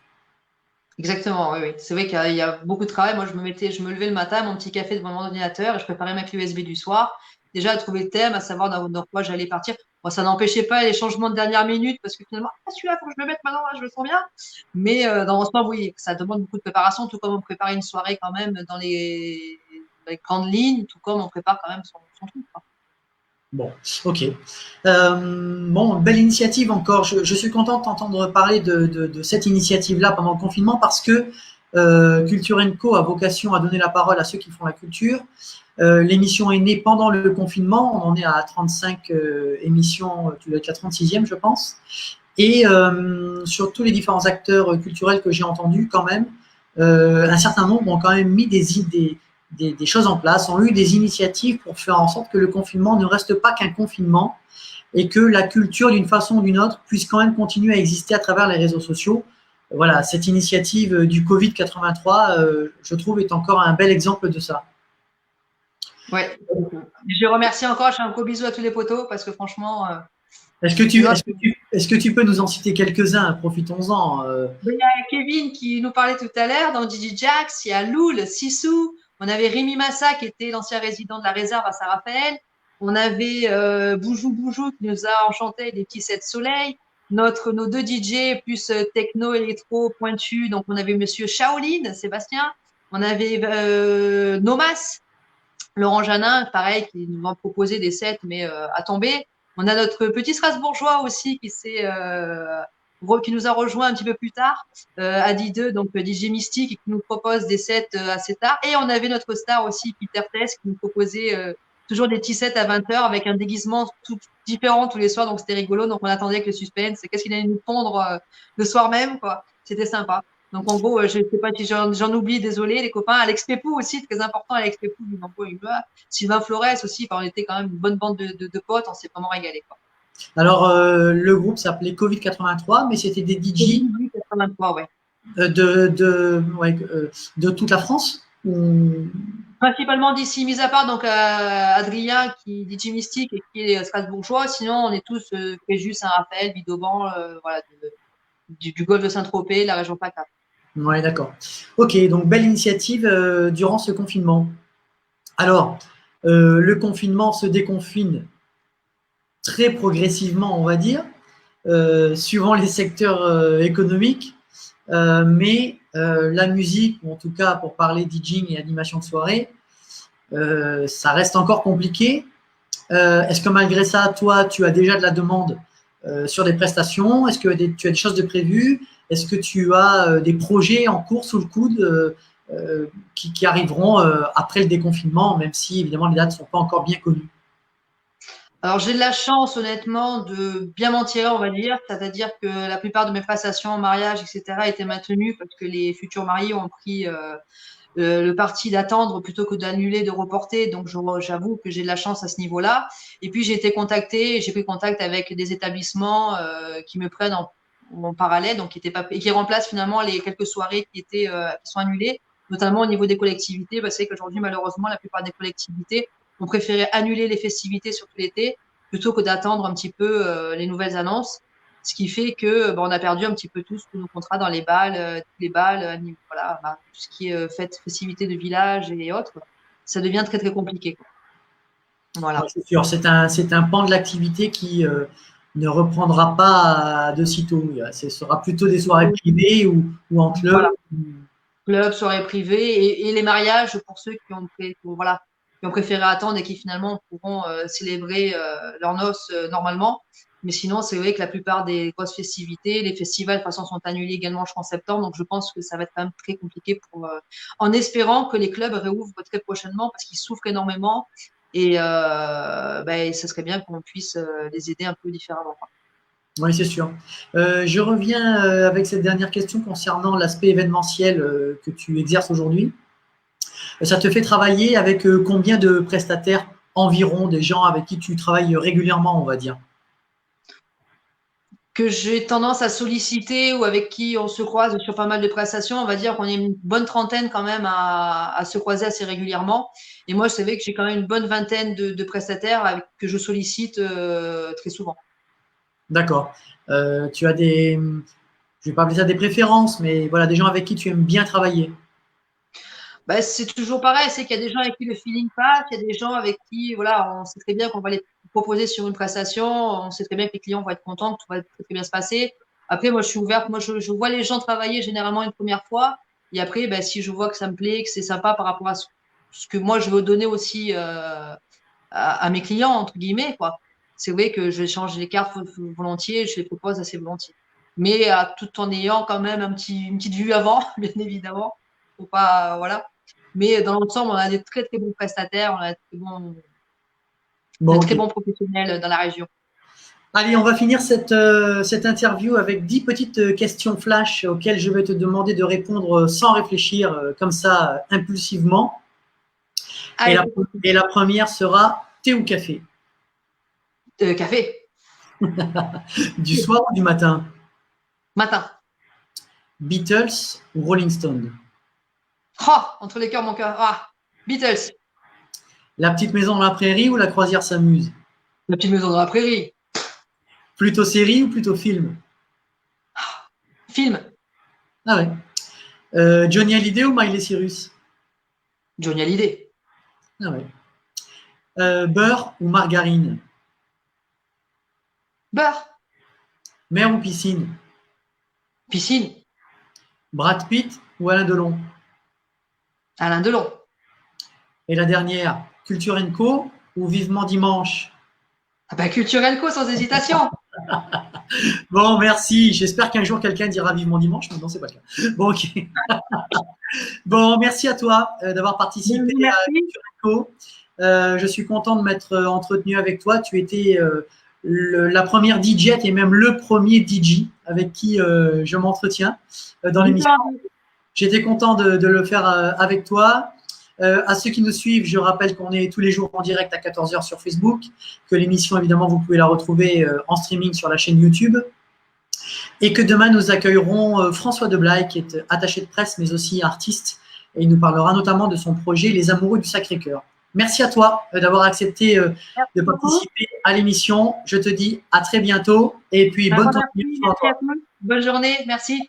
Exactement, oui, oui. C'est vrai qu'il y a beaucoup de travail. Moi, je me levais le matin, mon petit café devant mon ordinateur et je préparais ma clé USB du soir. Déjà, à trouver le thème, à savoir dans quoi j'allais partir. Bon, ça n'empêchait pas les changements de dernière minute parce que finalement, ah, celui-là, faut que je le mette maintenant, là, je le sens bien. Mais dans l'ensemble, oui, ça demande beaucoup de préparation, tout comme on prépare une soirée quand même dans les grandes lignes, tout comme on prépare quand même son truc, quoi. Bon, ok. Bon, belle initiative encore. Je suis content de t'entendre parler de cette initiative-là pendant le confinement parce que Culture Co a vocation à donner la parole à ceux qui font la culture. L'émission est née pendant le confinement. On en est à 35 émissions, tu dois être la 36e, je pense. Et sur tous les différents acteurs culturels que j'ai entendus, quand même, un certain nombre ont quand même mis des choses en place, ont eu des initiatives pour faire en sorte que le confinement ne reste pas qu'un confinement et que la culture, d'une façon ou d'une autre, puisse quand même continuer à exister à travers les réseaux sociaux. Voilà, cette initiative du Covid 83, je trouve, est encore un bel exemple de ça. Ouais. Je remercie encore, je fais un gros bisou à tous les potos parce que franchement. Est-ce que tu peux nous en citer quelques-uns? Profitons-en. Il y a Kevin qui nous parlait tout à l'heure, dans DJ Jax, il y a Loul, Sissou, on avait Rémi Massa qui était l'ancien résident de la réserve à Saint-Raphaël, on avait Boujou Boujou qui nous a enchanté des petits sets soleil, nos deux DJ plus techno, électro, pointu, donc on avait monsieur Shaolin, Sébastien, on avait Nomas, Laurent Janin, pareil, qui nous a proposé des sets mais à tomber. On a notre petit Strasbourgeois aussi qui nous a rejoint un petit peu plus tard, Adi2, donc DJ Mystique, qui nous propose des sets assez tard. Et on avait notre star aussi, Peter Tess, qui nous proposait toujours des petits sets à 20h avec un déguisement tout différent tous les soirs. Donc c'était rigolo. Donc on attendait avec le suspense. Qu'est-ce qu'il allait nous pondre le soir même, quoi. C'était sympa. Donc en gros, je ne sais pas si j'en oublie, désolé, les copains. Alex Pépou aussi, très important, Alex Pépou, Sylvain Flores aussi, on était quand même une bonne bande de potes, on s'est vraiment régalé, quoi. Alors, le groupe s'appelait Covid 83, mais c'était des DJ 83, ouais. De toute la France Principalement d'ici, mis à part donc Adrien qui est DJ Mystique et qui est strasbourgeois. Sinon, on est tous Fréjus, Saint-Raphaël, Vidauban, voilà, du golfe de Saint-Tropez, la région PACA. Oui, d'accord. Ok, donc belle initiative durant ce confinement. Alors, le confinement se déconfine très progressivement, on va dire, suivant les secteurs économiques, mais la musique, ou en tout cas pour parler DJing et animation de soirée, ça reste encore compliqué. Est-ce que malgré ça, toi, tu as déjà de la demande sur des prestations? Est-ce que tu as des choses de prévues? Est-ce que tu as des projets en cours sous le coude qui arriveront après le déconfinement, même si évidemment les dates ne sont pas encore bien connues? Alors j'ai de la chance honnêtement de bien m'en tirer, on va dire, c'est-à-dire que la plupart de mes prestations en mariage, etc., étaient maintenues parce que les futurs mariés ont pris le parti d'attendre plutôt que d'annuler, de reporter. Donc j'avoue que j'ai de la chance à ce niveau-là. Et puis j'ai été contactée, j'ai pris contact avec des établissements qui me prennent en parallèle, donc qui remplacent finalement les quelques soirées qui sont annulées, notamment au niveau des collectivités. C'est qu'aujourd'hui malheureusement la plupart des collectivités ont préféré annuler les festivités sur tout l'été plutôt que d'attendre un petit peu les nouvelles annonces. ce qui fait que on a perdu un petit peu tous nos contrats dans les balles, voilà, tout ce qui est fête, festivités de village et autres. Ça devient très, très compliqué, quoi. Voilà. Ouais, c'est sûr, c'est un pan de l'activité qui ne reprendra pas de sitôt. Ce sera plutôt des soirées privées ou en club. Voilà. Club, soirée privée et les mariages pour ceux qui ont préféré attendre et qui finalement pourront célébrer leurs noces normalement. Mais sinon, c'est vrai que la plupart des grosses festivités, les festivals de toute façon sont annulés également, je pense, en septembre. Donc, je pense que ça va être quand même très compliqué en espérant que les clubs réouvrent très prochainement parce qu'ils souffrent énormément et ça serait bien qu'on puisse les aider un peu différemment, quoi. Oui, c'est sûr. Je reviens avec cette dernière question concernant l'aspect événementiel que tu exerces aujourd'hui. Ça te fait travailler avec combien de prestataires environ, des gens avec qui tu travailles régulièrement, on va dire? Que j'ai tendance à solliciter ou avec qui on se croise sur pas mal de prestations, on va dire qu'on est une bonne trentaine quand même à se croiser assez régulièrement. Et moi, je savais que j'ai quand même une bonne vingtaine de prestataires que je sollicite très souvent. D'accord. Tu as je ne vais pas appeler ça des préférences, mais voilà, des gens avec qui tu aimes bien travailler. C'est toujours pareil, c'est qu'il y a des gens avec qui le feeling passe, il y a des gens avec qui, voilà, on sait très bien qu'on va les proposer sur une prestation, on sait très bien que les clients vont être contents, que tout va très, très bien se passer. Après, moi, je suis ouverte, moi, je vois les gens travailler généralement une première fois, et après, si je vois que ça me plaît, que c'est sympa par rapport à ce que moi, je veux donner aussi à mes clients, entre guillemets, quoi. C'est vrai que je change les cartes volontiers, je les propose assez volontiers. Mais tout en ayant quand même une petite vue avant, bien évidemment. Faut pas, voilà. Mais dans l'ensemble, on a des très, très bons prestataires, on a Bon, des très ok. bons professionnels dans la région. Allez, on va finir cette interview avec 10 petites questions flash auxquelles je vais te demander de répondre sans réfléchir, comme ça, impulsivement. Allez, Et la première sera thé ou café? café, Du soir ou du matin? matin. Beatles ou Rolling Stone? Oh, entre les cœurs, mon cœur. Ah, Beatles, La petite maison dans la prairie ou la croisière s'amuse? la petite maison dans la prairie. Plutôt série ou plutôt film? Film, Ah ouais. Johnny Hallyday ou Miley Cyrus? Johnny Hallyday. Ah ouais. Beurre ou margarine? Beurre, Mer ou piscine? piscine, Brad Pitt ou Alain Delon? Alain Delon. Et la dernière, Culture & Co ou Vivement Dimanche? Ah Culturel Co, sans hésitation. Bon, merci. J'espère qu'un jour quelqu'un dira Vivement Dimanche. Maintenant, c'est pas le cas. Bon, ok. Bon, merci à toi d'avoir participé à Culture & Co. Je suis content de m'être entretenu avec toi. Tu étais la première DJ et même le premier DJ avec qui je m'entretiens dans l'émission. J'étais content de le faire avec toi. À ceux qui nous suivent, je rappelle qu'on est tous les jours en direct à 14h sur Facebook, que l'émission, évidemment, vous pouvez la retrouver en streaming sur la chaîne YouTube. Et que demain, nous accueillerons François Deblaye, qui est attaché de presse, mais aussi artiste. Et il nous parlera notamment de son projet Les Amoureux du Sacré-Cœur. Merci à toi d'avoir accepté de participer à l'émission. Je te dis à très bientôt. Et puis, bonne continuation à toi. Bonne journée. Merci.